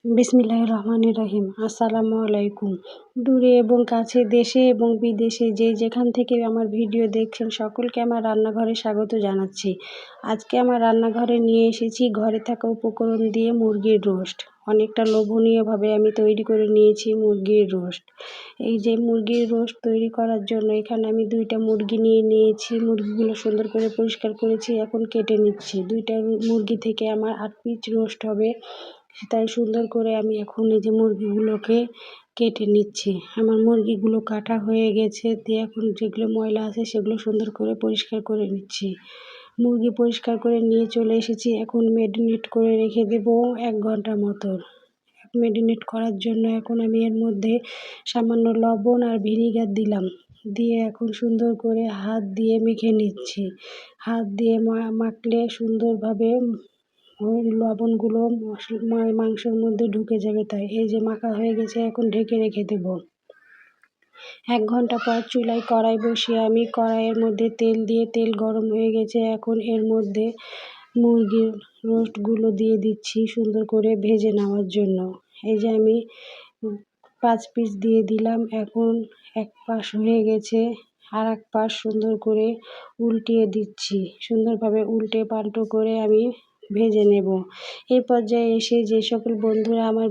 বিসমিল্লাহির রহমানির রহিম। আসসালামু আলাইকুম। দূরে এবং কাছে, দেশে এবং বিদেশে যে যেখান থেকে আমার ভিডিও দেখছেন সকলকে আমার রান্নাঘরে স্বাগত জানাচ্ছি। আজকে আমার রান্নাঘরে নিয়ে এসেছি ঘরে থাকা উপকরণ দিয়ে মুরগির রোস্ট। অনেকটা লোভনীয়ভাবে আমি তৈরি করে নিয়েছি মুরগির রোস্ট। এই যে মুরগির রোস্ট তৈরি করার জন্য এখানে আমি 2টা মুরগি নিয়ে নিয়েছি। মুরগিগুলো সুন্দর করে পরিষ্কার করেছি, এখন কেটে নিচ্ছি। 2টা মুরগি থেকে আমার 8 পিস রোস্ট হবে, তাই সুন্দর করে আমি এখন এই যে মুরগিগুলোকে কেটে নিচ্ছি। আমার মুরগিগুলো কাটা হয়ে গেছে, দিয়ে এখন যেগুলো ময়লা আছে সেগুলো সুন্দর করে পরিষ্কার করে নিচ্ছি। মুরগি পরিষ্কার করে নিয়ে চলে এসেছি, এখন ম্যারিনেট করে রেখে দেবো 1 ঘন্টা মতো। ম্যারিনেট করার জন্য এখন আমি এর মধ্যে সামান্য লবণ আর ভিনিগার দিলাম, দিয়ে এখন সুন্দর করে হাত দিয়ে মেখে নিচ্ছি। হাত দিয়ে মাখলে সুন্দরভাবে ওই লবণগুলো মাংসের মধ্যে ঢুকে যাবে, তাই এই যে মাখা হয়ে গেছে, এখন ঢেকে রেখে দেব। 1 ঘন্টা পর চুলায় কড়াই বসিয়ে আমি কড়াইয়ের মধ্যে তেল দিয়ে, তেল গরম হয়ে গেছে, এখন এর মধ্যে মুরগির রোস্টগুলো দিয়ে দিচ্ছি সুন্দর করে ভেজে নেওয়ার জন্য। এই যে আমি 5 পিস দিয়ে দিলাম। এখন এক পাশ হয়ে গেছে, আর এক পাশ সুন্দর করে উল্টিয়ে দিচ্ছি। সুন্দরভাবে উল্টে পাল্টো করে আমি ভেজে নেব। এই পর্যায়ে এসে যে সকল বন্ধুরা আমার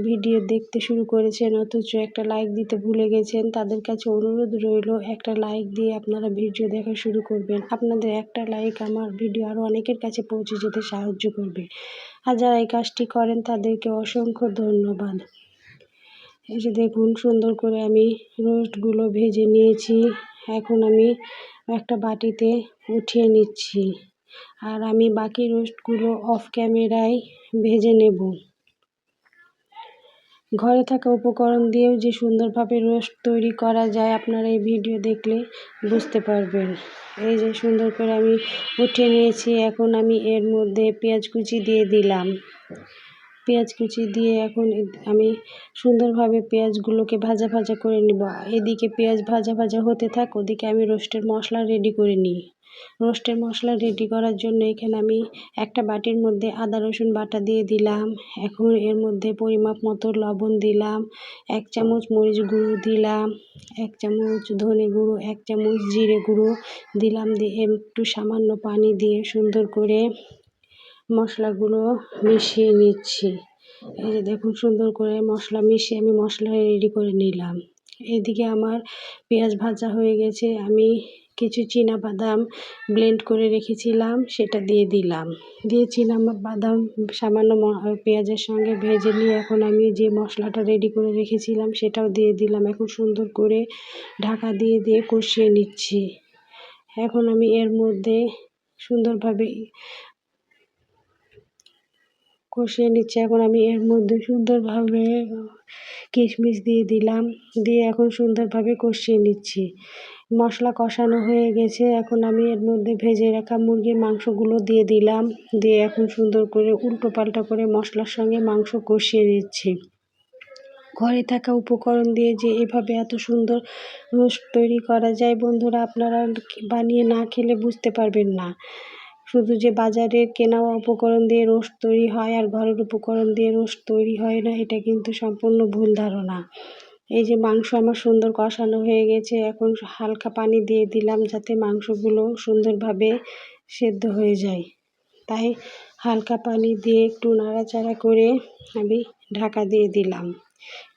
ভিডিও দেখতে শুরু করেছেন অথচ একটা লাইক দিতে ভুলে গেছেন, তাদের কাছে অনুরোধ রইল একটা লাইক দিয়ে আপনারা ভিডিও দেখা শুরু করবেন। আপনাদের একটা লাইক আমার ভিডিও আরও অনেকের কাছে পৌঁছে যেতে সাহায্য করবে। আর যারা এই কাজটি করেন তাদেরকে অসংখ্য ধন্যবাদ। এই যে দেখুন সুন্দর করে আমি রোস্টগুলো ভেজে নিয়েছি, এখন আমি একটা বাটিতে উঠিয়ে নিচ্ছি। আর আমি বাকি রোস্টগুলো অফ ক্যামেরায় ভেজে নেব। ঘরে থাকা উপকরণ দিয়েও যে সুন্দরভাবে রোস্ট তৈরি করা যায় আপনারা এই ভিডিও দেখলে বুঝতে পারবেন। এই যে সুন্দর করে আমি উঠিয়ে নিয়েছি, এখন আমি এর মধ্যে পেঁয়াজ কুচি দিয়ে দিলাম। পেঁয়াজ কুচি দিয়ে এখন আমি সুন্দরভাবে পেঁয়াজগুলোকে ভাজা ভাজা করে নেব। এদিকে পেঁয়াজ ভাজা ভাজা হতে থাক, ওদিকে আমি রোস্টের মশলা রেডি করে নিই। রোস্টের মশলা রেডি করার জন্য এখানে আমি একটা বাটির মধ্যে আদা রসুন বাটা দিয়ে দিলাম। এখন এর মধ্যে পরিমাপ মতো লবণ দিলাম, 1 চামচ মরিচ গুঁড়ো দিলাম, 1 চামচ ধনে গুঁড়ো, 1 চামচ জিরে গুঁড়ো দিলাম, দিয়ে একটু সামান্য পানি দিয়ে সুন্দর করে মশলাগুলো মিশিয়ে নিচ্ছি। এই যে দেখুন সুন্দর করে মশলা মিশিয়ে আমি মশলা রেডি করে নিলাম। এদিকে আমার পেঁয়াজ ভাজা হয়ে গেছে, আমি কিছু চীনাবাদাম ব্লেন্ড করে রেখেছিলাম সেটা দিয়ে দিলাম। দিয়ে চীনাবাদাম সামান্য পেঁয়াজের সঙ্গে ভেজে নিয়ে এখন আমি যে মশলাটা রেডি করে রেখেছিলাম সেটাও দিয়ে দিলাম। এখন সুন্দর করে ঢাকা দিয়ে দিয়ে কষিয়ে নিচ্ছি। এখন আমি এর মধ্যে সুন্দরভাবে কষিয়ে নিচ্ছি। এখন আমি এর মধ্যে সুন্দরভাবে কিশমিশ দিয়ে দিলাম, দিয়ে এখন সুন্দরভাবে কষিয়ে নিচ্ছি। মশলা কষানো হয়ে গেছে, এখন আমি এর মধ্যে ভেজে রাখা মুরগির মাংসগুলো দিয়ে দিলাম, দিয়ে এখন সুন্দর করে উল্টো পাল্টা করে মশলার সঙ্গে মাংস কষিয়ে নিচ্ছি। ঘরে থাকা উপকরণ দিয়ে যে এভাবে এত সুন্দর রোস্ট তৈরি করা যায় বন্ধুরা, আপনারা বানিয়ে না খেলে বুঝতে পারবেন না। শুধু যে বাজারে কেনা উপকরণ দিয়ে রোস্ট তৈরি হয় আর ঘরের উপকরণ দিয়ে রোস্ট তৈরি হয় না, এটা কিন্তু সম্পূর্ণ ভুল ধারণা। এই যে মাংস আমার সুন্দর কষানো হয়ে গেছে, এখন হালকা পানি দিয়ে দিলাম যাতে মাংসগুলো সুন্দরভাবে সেদ্ধ হয়ে যায়। তাই হালকা পানি দিয়ে একটু নাড়াচাড়া করে আমি ঢাকা দিয়ে দিলাম।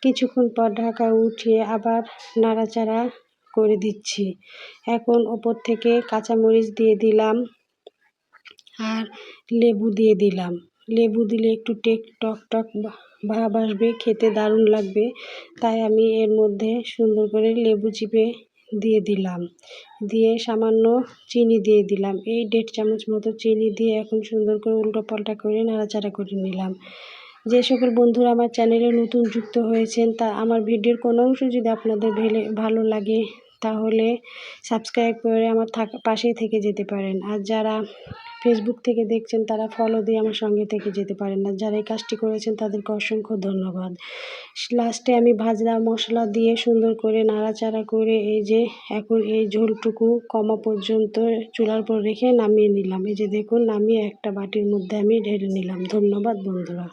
কিছুক্ষণ পর ঢাকা উঠিয়ে আবার নাড়াচাড়া করে দিচ্ছি। এখন ওপর থেকে কাঁচামরিচ দিয়ে দিলাম আর লেবু দিয়ে দিলাম। লেবু দিলে একটু টক টক ভাব আসবে, খেতে দারুণ লাগবে, তাই আমি এর মধ্যে সুন্দর করে লেবু চিপে দিয়ে দিলাম, দিয়ে সামান্য চিনি দিয়ে দিলাম। এই 1.5 চামচ মতো চিনি দিয়ে এখন সুন্দর করে উল্টো পাল্টা করে নাড়াচাড়া করে নিলাম। যে সকল বন্ধুরা আমার চ্যানেলে নতুন যুক্ত হয়েছেন, তা আমার ভিডিওর কোনো অংশ যদি আপনাদের ভালো লাগে তাহলে সাবস্ক্রাইব করে আমার পাশেই থেকে যেতে পারেন। আর যারা ফেসবুক থেকে দেখছেন তারা ফলো দিয়ে আমার সঙ্গে থেকে যেতে পারেন। আর যারা এই কাজটি করেছেন তাদেরকে অসংখ্য ধন্যবাদ। লাস্টে আমি ভাজা মশলা দিয়ে সুন্দর করে নাড়াচাড়া করে এই যে এখন এই ঝোলটুকু কমা পর্যন্ত চুলার উপর রেখে নামিয়ে নিলাম। এই যে দেখুন নামিয়ে একটা বাটির মধ্যে আমি ঢেলে নিলাম। ধন্যবাদ বন্ধুরা।